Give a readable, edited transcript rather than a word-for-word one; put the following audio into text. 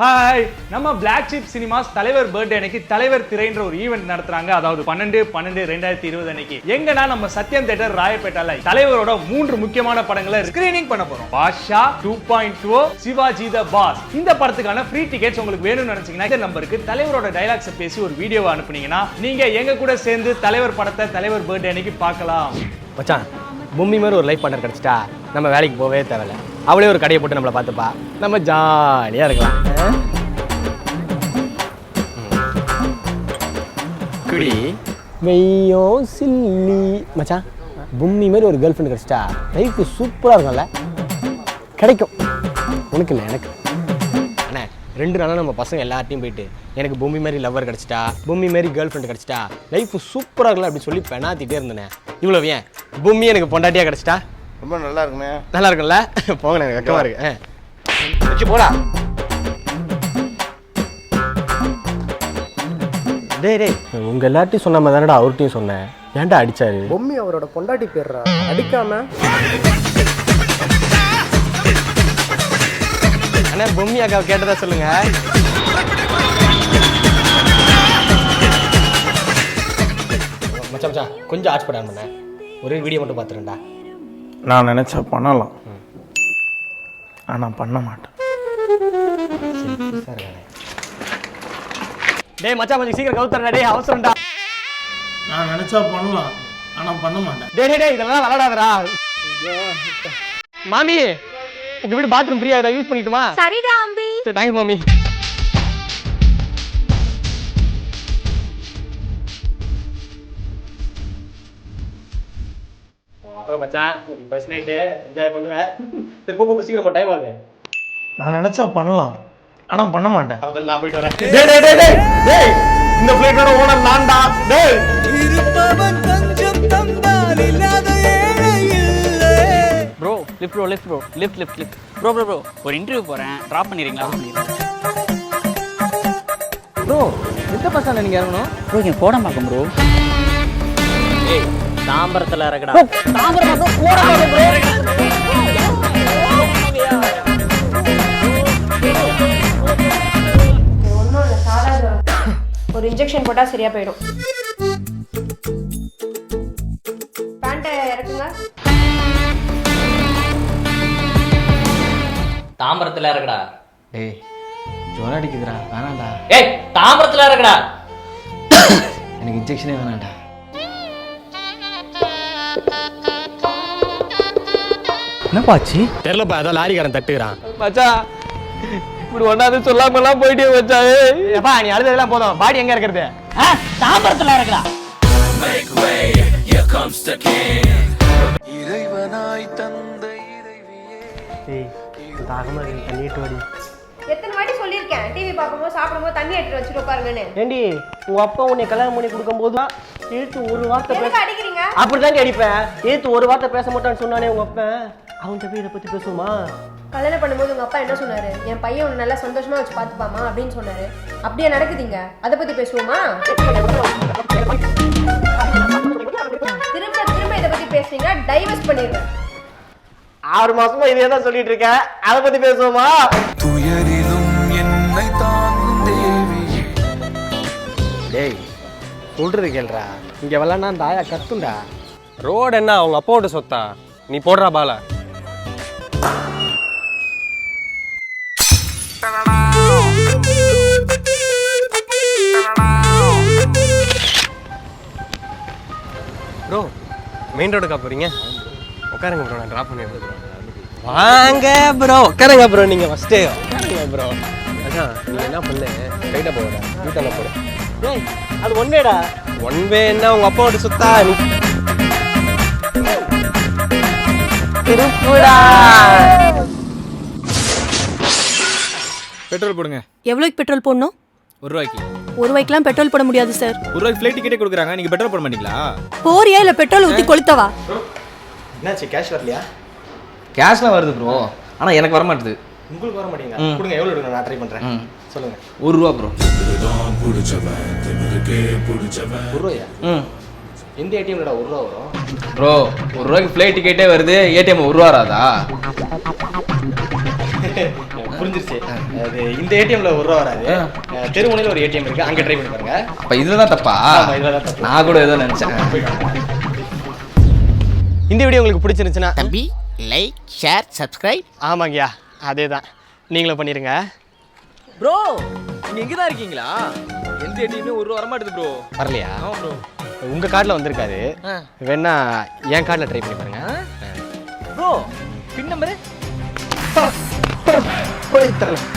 Hi, நம்ம Black Sheep Cinemas தலைவர் birthday அன்னைக்கு தலைவர் திரைன்ற ஒரு ஈவென்ட் நடத்துறாங்க. அதாவது 12/12/2020 அன்னைக்கு எங்கன்னா நம்ம சத்யம் தியேட்டர் ராயப்பேட்டால தலைவரோட 3 முக்கியமான படங்களை ஸ்கிரீனிங் பண்ண போறோம். பாஷா 2.2, சிவாஜி த பாஸ். இந்த படத்துக்கான ஃப்ரீ டிக்கெட்ஸ் உங்களுக்கு வேணும்னு நினைச்சீங்கன்னா இந்த நம்பருக்கு தலைவரோட டயலாக்ஸ் பேசி ஒரு வீடியோவை அனுப்புனீங்கன்னா நீங்க எங்க கூட சேர்ந்து தலைவர் படத்தை தலைவர் பர்த்டே அன்னைக்கு பார்க்கலாம். மச்சான், பூமி மாதிரி ஒரு லைஃப் பார்ட்னர் கிடைச்சிட்டா நம்ம வேலைக்கு போகவே தேவையில்ல. அவளே ஒரு கடையை போட்டு நம்மளை பார்த்துப்பா, நம்ம ஜாலியாக இருக்கலாம். குடி வெய்யும் சில்லி. மச்சான், பூமி மாதிரி ஒரு கேர்ள் ஃப்ரெண்ட் கிடைச்சிட்டா லைஃப் சூப்பராக இருக்கும்ல. கிடைக்கும், உனக்கு இல்லை எனக்கு. அண்ணே, 2 நாளாக நம்ம பசங்க எல்லார்ட்டையும் போயிட்டு எனக்கு பூமி மாதிரி லவ்வர் கிடச்சிட்டா, பூமி மாதிரி கேர்ள் ஃப்ரெண்ட் கிடச்சிட்டா, லைஃப் சூப்பராக இருக்குல்ல அப்படி சொல்லி பெணாத்திட்டே இருந்தேனே. இவ்வளோ ஏன் பூமி எனக்கு பொண்டாட்டியாக கிடச்சிட்டா ரொம்ப நல்லா இருக்குண்ணே. நல்லா இருக்கும்ல? போங்க, எனக்கு வெக்கமாக இருக்கு. வச்சு போடா. டேய், உங்கள் எல்லார்ட்டையும் சொன்ன மாதிரி தானடா அவர்கிட்டையும் சொன்னேன். ஏன்டா அடிச்சாரு? பொம்மி அவரோட பொண்டாட்டி பேர்றா, அடிக்காம. அண்ணா, பொம்மி அக்கா கேட்டதா சொல்லுங்க. மச்சான் கொஞ்சம் ஆட்சி படாம பண்ண ஒரே வீடியோ மட்டும் பார்த்துருண்டா. நான் நினச்சா பண்ணலாம், ஆனால் பண்ண மாட்டேன். டேய் மச்சான், கொஞ்சம் சீக்கிரம் கவுத்துறா. டேய் அவசரம்டா. நான் நினச்சா பண்ணலாம், ஆனால் பண்ண மாட்டேன். டேய் இதெல்லாம் விளாடாதடா. மாமி, உங்க வீடு பாத்ரூம் ஃப்ரீயா இருக்கா? யூஸ் பண்ணிட்டுமா? சரிடா அம்பி. சரி, தேங்க்ஸ் மாமி. மச்சான், ஃபர்ஸ்ட் நைட் என்ஜாய் பண்ணுவேன். சரி போ, சீக்கிரம் டைம் ஆகுது. நான் நினச்சா பண்ணலாம், ஆனால் பண்ண மாட்டேன். நான் போயிட்டு வரேன். டேய், இந்த ஃப்ளைட்டோட ஓனர் நான்டா. டேய், இருப்பவன் கொஞ்சம் தந்தால் இல்லாத ஏழை இல்லை. ப்ரோ லிஃப்ட் ப்ரோ ஒரு இன்டர்வியூ போறேன், டிராப் பண்ணிடுறீங்களா? ப்ரோ, எந்த பஸ் ஸ்டாண்ட்ல நீங்க இறங்கணும்? ப்ரோ இங்க போட மாட்டோம் ப்ரோ. ஏய், தாம்பரத்துல இறக்கடா. தாம்பரம் ப்ரோ, போட மாட்டோம் ப்ரோ. ஒன்றும் இல்லை, சாதாரண ஒரு இன்ஜெக்ஷன் போட்டால் சரியா போயிடும். பேண்ட்டை இறக்குங்க. தாம்பரத்துல இறக்கடா. டேய், ஜுரம் அடிக்குதுடா, வேணாண்டா. ஏய், தாம்பரத்துல இறக்கடா. எனக்கு இன்ஜெக்ஷனே வேணாண்டா. என்னப்பாச்சு? தெரியலப்பா, ஏதோ லாரிக்காரன் தட்டுக்கிறான். மச்சான், இப்படி ஒன்னாவது சொல்லாமலாம் போயிட்டே வச்சா. எப்பா, நீ அழுதெல்லாம் போதும். பாடி எங்க இருக்கிறது? தாம்பரத்துல இறக்கடா. இறைவனாய் தந்த இறைவியே. ஏய், தாகமா இருக்கு, தண்ணிட்டு வாடி. எத்தனை வாட்டி சொல்லியிருக்கேன், டிவி பார்க்கும்போது சாப்பிடும்போது தண்ணி எடுத்து வச்சுட்டு உட்காருங்கன்னு. ஏண்டி, உங்க அப்பா உன்னை கல்யாணம் பண்ணி கொடுக்கும் போது ஏத்து ஒரு வார்த்தை பேச எதுக்கு அடிக்கிறீங்க? அப்படிதாங்க அடிப்பேன். ஏத்து ஒரு வார்த்தை பேச மாட்டான்னு சொன்னானே உங்க அப்பா. அவன்கிட்ட போய் இதை பத்தி பேசுமா? கல்யாணம் பண்ணும்போது உங்க அப்பா என்ன சொன்னாரு? என் பையன் உன்னை நல்லா சந்தோஷமா வச்சு பார்த்துப்பாமா அப்படின்னு சொன்னாரு. அப்படியே நடக்குதுங்க. அதை பத்தி பேசுவோமா? திரும்ப திரும்ப இதை பத்தி பேசுறீங்க, டைவர்ஸ் பண்ணிடுவேன். 6 மாசமா இதே தான் சொல்லிட்டு இருக்கேன். அதை பத்தி பேசுவோமா? துயரிலும் என்னை தாங்கும் தேவியே. டேய், சொல்றது கேள்றா. இங்க வரலன்னா அந்த ஆயா கத்துண்டா. ரோடு என்ன அவங்க அப்பாவோட சொத்தா? நீ போடுறா பால. ப்ரோ, மெயின் ரோடுக்கா போறீங்க? உட்காருங்க ப்ரோ, நான் ட்ராப் பண்ணிடுறேன். வாங்க ப்ரோ, உட்காருங்க ப்ரோ. நீங்க ஃபர்ஸ்டே உட்காருங்க ப்ரோ. அதான் நீ என்ன பண்ணு, ரைட்டா போட, யூட்டர்ல போடு. ஏய், அது ஒன்வேடா. ஒன் வே என்ன உங்க அப்பாவோட சுத்தா? நீ திருப்புடா. பெட்ரோல் போடுங்க. எவ்வளோக்கு பெட்ரோல் போடணும்? 1 ரூபாய்க்கு. 1 ரூபாய்க்குலாம் பெட்ரோல் போட முடியாது சார். 1 ரூபாய்க்கு ஃப்ளைட் டிக்கெட்டே கொடுக்குறாங்க, நீங்க பெட்ரோல் போட மாட்டீங்களா? போறியா இல்லை பெட்ரோல் ஊற்றி கொளுத்தவா? என்னாச்சு, கேஷ் வரலையா? கேஷ்லாம் வருது ப்ரோ, ஆனால் எனக்கு வர மாட்டுது. உங்களுக்கு வர மாட்டீங்களா? கொடுங்க, எவ்வளோ எடுங்க, நான் ட்ரை பண்ணுறேன். சொல்லுங்க. 1 ரூபா ப்ரோ. 1 ரூபாயா? எந்த ஏடிஎம்லடா 1 ரூபா வரும்? ப்ரோ 1 ரூபாய்க்கு ஃப்ளைட் டிக்கெட்டே வருது, ஏடிஎம் 1 ரூபா வராதா? புரிஞ்சிருச்சு. அது இந்த ஏடிஎம்ல ஒரு ரூபா வராது. தெருமுனையில் ஒரு ஏடிஎம் இருக்கு, அங்கே ட்ரை பண்ணி பாருங்க. அப்ப இதுதான் தப்பா? ஆமா, இதுல தான் தப்பு. நான் கூட ஏதோ நினைச்சேன். இந்த வீடியோ உங்களுக்கு பிடிச்சிருந்துச்சுன்னா தம்பி லைக் ஷேர் சப்ஸ்கிரைப். ஆமாங்கய்யா, அதே தான், நீங்களும் பண்ணிடுங்க. ப்ரோ நீங்க எங்க தான் இருக்கீங்களா? எந்த ஏடிஎம்ல ஒரு ரூபா வர மாட்டேது ப்ரோ. வரலையா? ஆமா ப்ரோ. உங்கள் கார்டில் வந்திருக்காது, வேணா என் கார்டில் ட்ரை பண்ணி பாருங்க. ப்ரோ பின் நம்பரு போய் தரலாம்.